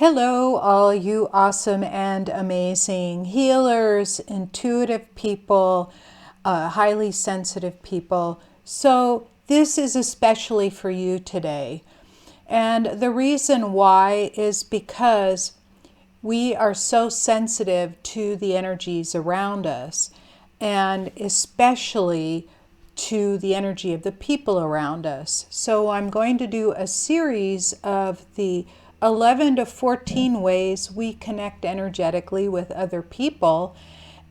Hello, all you awesome and amazing healers, intuitive people, highly sensitive people. So this is especially for you today. And the reason why is because we are so sensitive to the energies around us, and especially to the energy of the people around us. So I'm going to do a series of the 11 to 14 ways we connect energetically with other people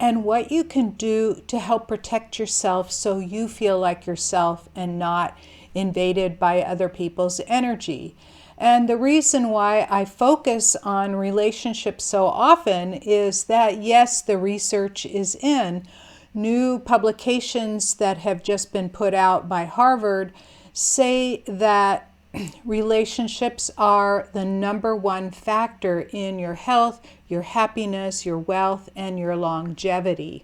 and what you can do to help protect yourself so you feel like yourself and not invaded by other people's energy. And the reason why I focus on relationships so often is that, yes, the research is in. New publications that have just been put out by Harvard say that relationships are the number one factor in your health, your happiness, your wealth, and your longevity.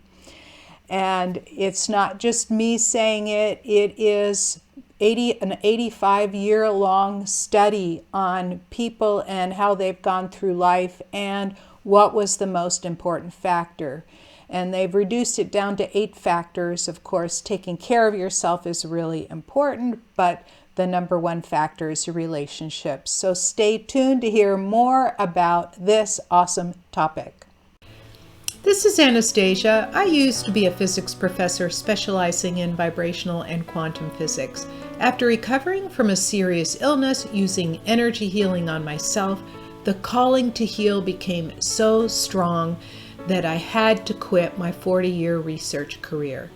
And it's not just me saying it, it is an 85-year-long study on people and how they've gone through life and what was the most important factor. And they've reduced it down to 8 factors. Of course, taking care of yourself is really important, but the number one factor is your relationships. So stay tuned to hear more about this awesome topic. This is Anastasia. I used to be a physics professor specializing in vibrational and quantum physics. After recovering from a serious illness using energy healing on myself, the calling to heal became so strong that I had to quit my 40-year research career.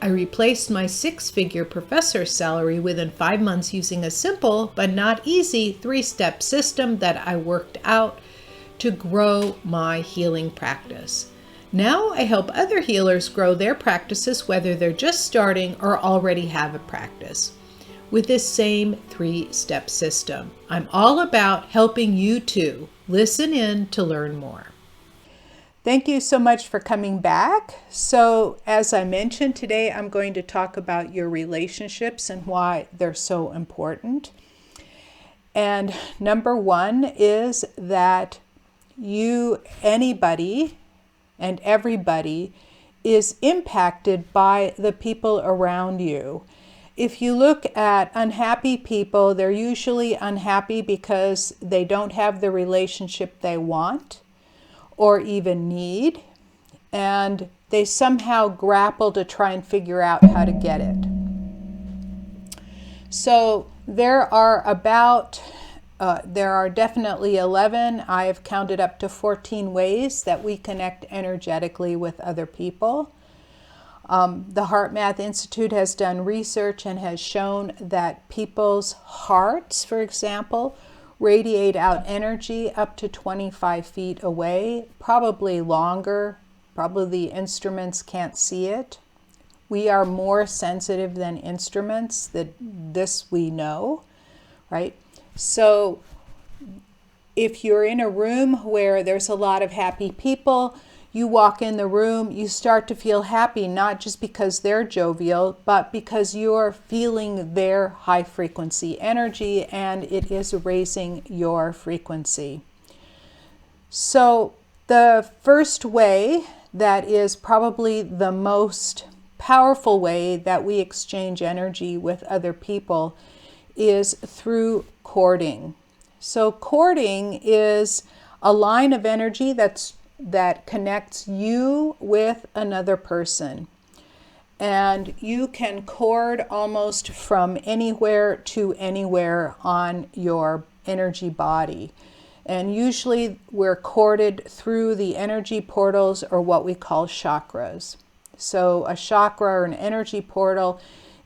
I replaced my 6-figure professor salary within 5 months using a simple but not easy 3-step system that I worked out to grow my healing practice. Now I help other healers grow their practices, whether they're just starting or already have a practice, with this same 3-step system. I'm all about helping you too. Listen in to learn more. Thank you so much for coming back. So, as I mentioned, today I'm going to talk about your relationships and why they're so important. And number one is that anybody and everybody is impacted by the people around you. If you look at unhappy people, they're usually unhappy because they don't have the relationship they want or even need, and they somehow grapple to try and figure out how to get it. So there are definitely 11, I have counted up to 14 ways that we connect energetically with other people. The HeartMath Institute has done research and has shown that people's hearts, for example, radiate out energy up to 25 feet away, probably longer. Probably the instruments can't see it. We are more sensitive than instruments, this we know, right? So if you're in a room where there's a lot of happy people, you walk in the room, you start to feel happy, not just because they're jovial, but because you're feeling their high frequency energy and it is raising your frequency. So the first way, that is probably the most powerful way that we exchange energy with other people, is through courting. So courting is a line of energy that connects you with another person. And you can court almost from anywhere to anywhere on your energy body. And usually we're courted through the energy portals, or what we call chakras. So a chakra or an energy portal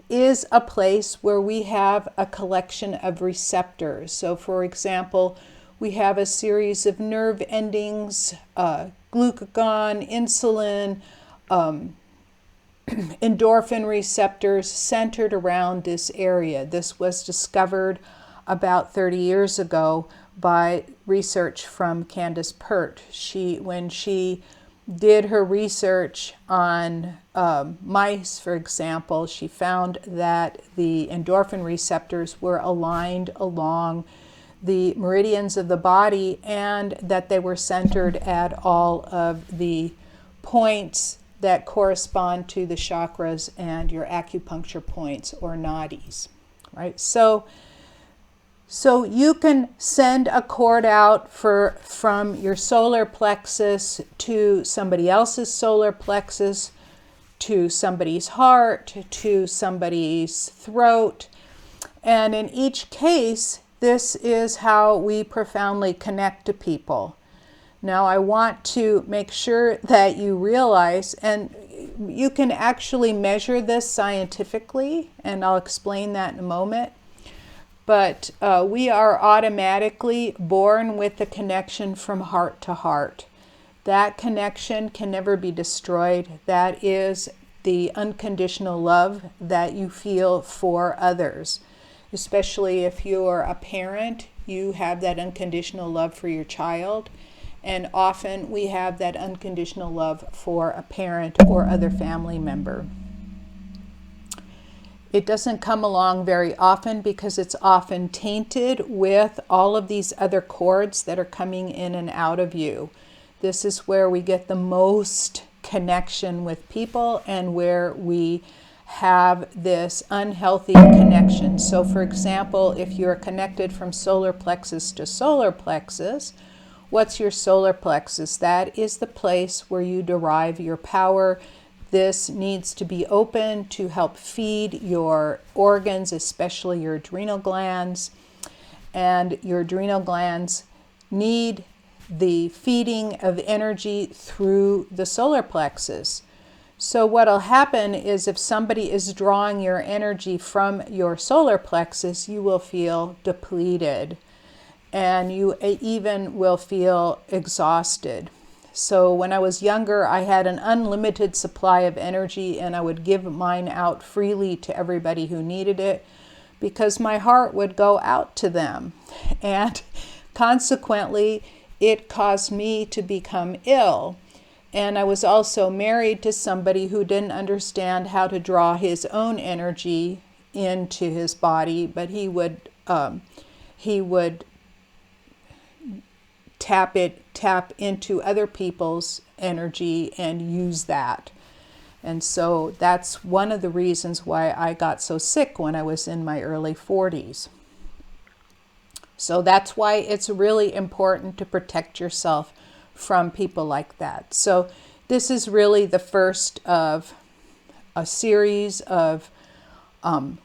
is a place where we have a collection of receptors. So for example, we have a series of nerve endings, glucagon, insulin, endorphin receptors centered around this area. This was discovered about 30 years ago by research from Candace Pert. When she did her research on mice, for example, she found that the endorphin receptors were aligned along the meridians of the body, and that they were centered at all of the points that correspond to the chakras and your acupuncture points or nadis, right? So you can send a cord out from your solar plexus to somebody else's solar plexus, to somebody's heart, to somebody's throat. And in each case, this is how we profoundly connect to people. Now, I want to make sure that you realize, and you can actually measure this scientifically, and I'll explain that in a moment, but we are automatically born with the connection from heart to heart. That connection can never be destroyed. That is the unconditional love that you feel for others. Especially if you're a parent, you have that unconditional love for your child. And often we have that unconditional love for a parent or other family member. It doesn't come along very often because it's often tainted with all of these other cords that are coming in and out of you. This is where we get the most connection with people and where we have this unhealthy connection. So for example, if you're connected from solar plexus to solar plexus, what's your solar plexus? That is the place where you derive your power. This needs to be open to help feed your organs, especially your adrenal glands. And your adrenal glands need the feeding of energy through the solar plexus. So what'll happen is if somebody is drawing your energy from your solar plexus, you will feel depleted and you even will feel exhausted. So when I was younger, I had an unlimited supply of energy and I would give mine out freely to everybody who needed it because my heart would go out to them. And consequently, it caused me to become ill. And I was also married to somebody who didn't understand how to draw his own energy into his body, but he would tap into other people's energy and use that. And so that's one of the reasons why I got so sick when I was in my early 40s. So that's why it's really important to protect yourself from people like that. So this is really the first of a series of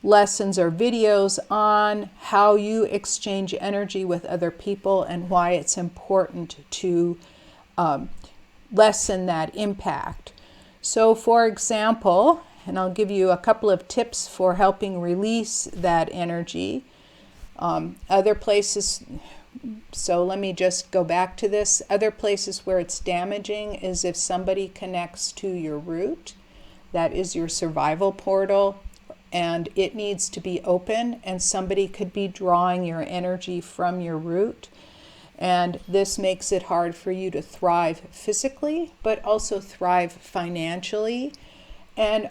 lessons or videos on how you exchange energy with other people and why it's important to lessen that impact. So for example, and I'll give you a couple of tips for helping release that energy. Other places, so let me just go back to this. Other places where it's damaging is if somebody connects to your root, that is your survival portal, and it needs to be open, and somebody could be drawing your energy from your root. And this makes it hard for you to thrive physically, but also thrive financially. And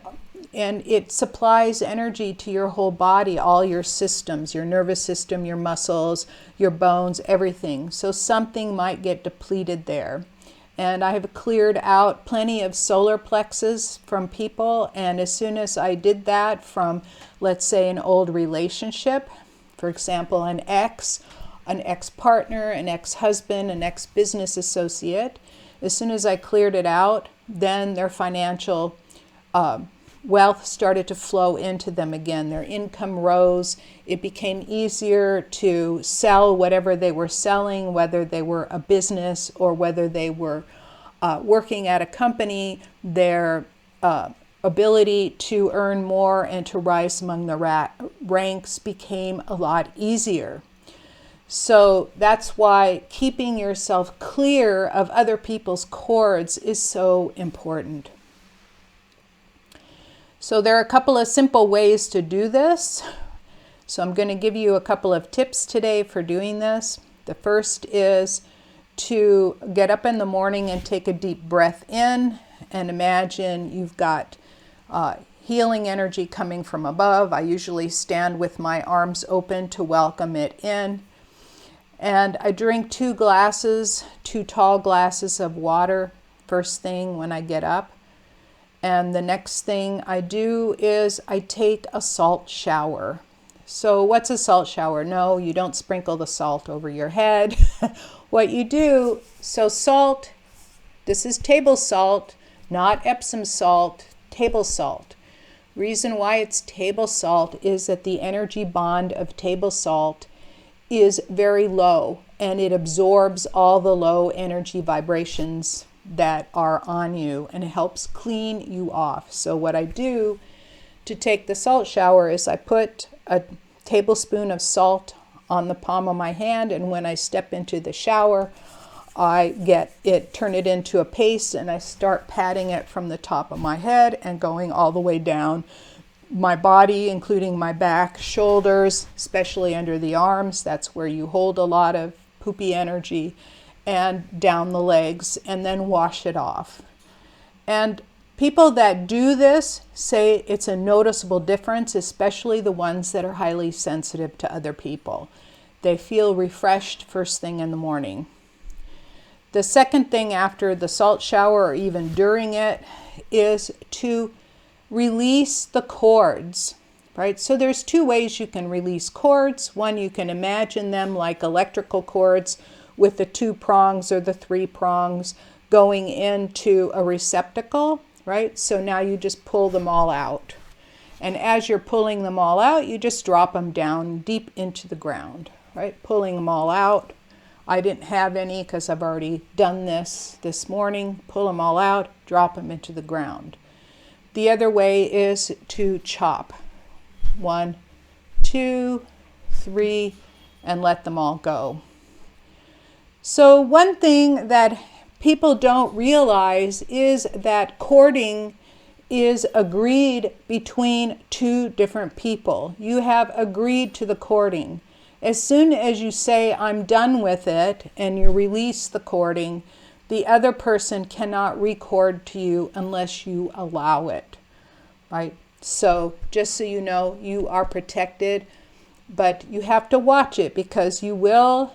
it supplies energy to your whole body, all your systems, your nervous system, your muscles, your bones, everything. So something might get depleted there. And I have cleared out plenty of solar plexus from people. And as soon as I did that from, let's say, an old relationship, for example, an ex-partner, an ex-husband, an ex-business associate, as soon as I cleared it out, then their financial wealth started to flow into them again. Their income rose. It became easier to sell whatever they were selling, whether they were a business or whether they were working at a company. Their ability to earn more and to rise among the ranks became a lot easier. So that's why keeping yourself clear of other people's cords is so important. So there are a couple of simple ways to do this. So I'm going to give you a couple of tips today for doing this. The first is to get up in the morning and take a deep breath in and imagine you've got healing energy coming from above. I usually stand with my arms open to welcome it in. And I drink 2 tall glasses of water first thing when I get up. And the next thing I do is I take a salt shower. So what's a salt shower? No, you don't sprinkle the salt over your head. What you do, so salt, this is table salt, not Epsom salt, table salt. Reason why it's table salt is that the energy bond of table salt is very low, and it absorbs all the low energy vibrations that are on you, and it helps clean you off. So what I do to take the salt shower is I put a tablespoon of salt on the palm of my hand, and when I step into the shower, I turn it into a paste, and I start patting it from the top of my head and going all the way down my body, including my back, shoulders, especially under the arms. That's where you hold a lot of poopy energy, and down the legs, and then wash it off. And people that do this say it's a noticeable difference, especially the ones that are highly sensitive to other people. They feel refreshed first thing in the morning. The second thing after the salt shower, or even during it, is to release the cords, right? So there's 2 ways you can release cords. One, you can imagine them like electrical cords with the 2 prongs or the 3 prongs going into a receptacle, right? So now you just pull them all out. And as you're pulling them all out, you just drop them down deep into the ground, right? Pulling them all out. I didn't have any because I've already done this morning. Pull them all out, drop them into the ground. The other way is to chop. 1, 2, 3, and let them all go. So one thing that people don't realize is that courting is agreed between 2 different people. You have agreed to the courting. As soon as you say, I'm done with it, and you release the courting, the other person cannot record to you unless you allow it, right? So just so you know, you are protected, but you have to watch it because you will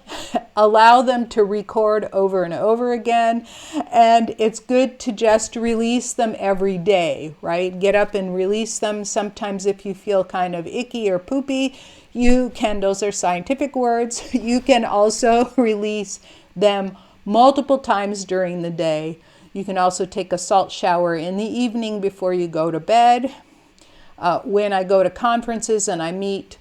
allow them to record over and over again. And it's good to just release them every day, right? Get up and release them. Sometimes if you feel kind of icky or poopy, you can, those are scientific words, you can also release them multiple times during the day. You can also take a salt shower in the evening before you go to bed. When I go to conferences and I meet,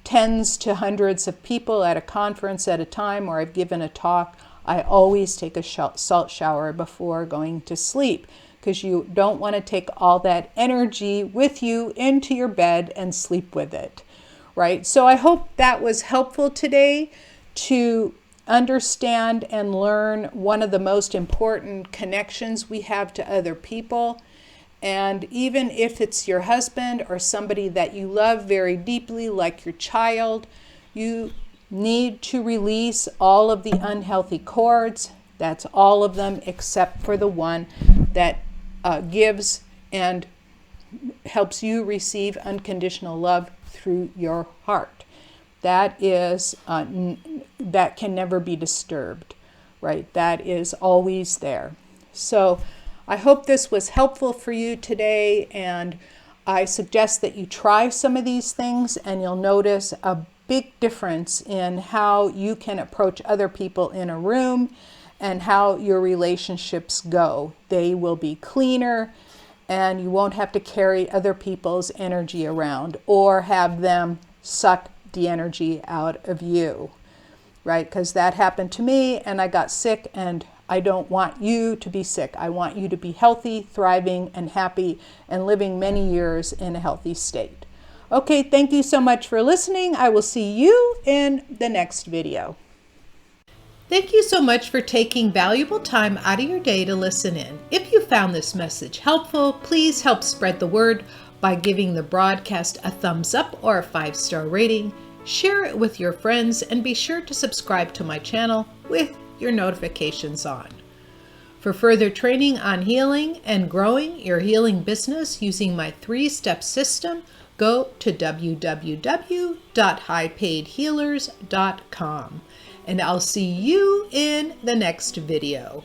tens to hundreds of people at a conference at a time, or I've given a talk, I always take a salt shower before going to sleep, because you don't want to take all that energy with you into your bed and sleep with it, right? So I hope that was helpful today to understand and learn one of the most important connections we have to other people. And even if it's your husband or somebody that you love very deeply, like your child, you need to release all of the unhealthy cords. That's all of them except for the one that gives and helps you receive unconditional love through your heart. That is that can never be disturbed, right? That is always there. So I hope this was helpful for you today, and I suggest that you try some of these things, and you'll notice a big difference in how you can approach other people in a room and how your relationships go. They will be cleaner, and you won't have to carry other people's energy around or have them suck the energy out of you, right? Because that happened to me, and I got sick, and I don't want you to be sick. I want you to be healthy, thriving, and happy, and living many years in a healthy state. Okay, thank you so much for listening. I will see you in the next video. Thank you so much for taking valuable time out of your day to listen in. If you found this message helpful, please help spread the word by giving the broadcast a thumbs up or a 5-star rating. Share it with your friends, and be sure to subscribe to my channel with your notifications on. For further training on healing and growing your healing business using my 3-step system, go to www.highpaidhealers.com. and I'll see you in the next video.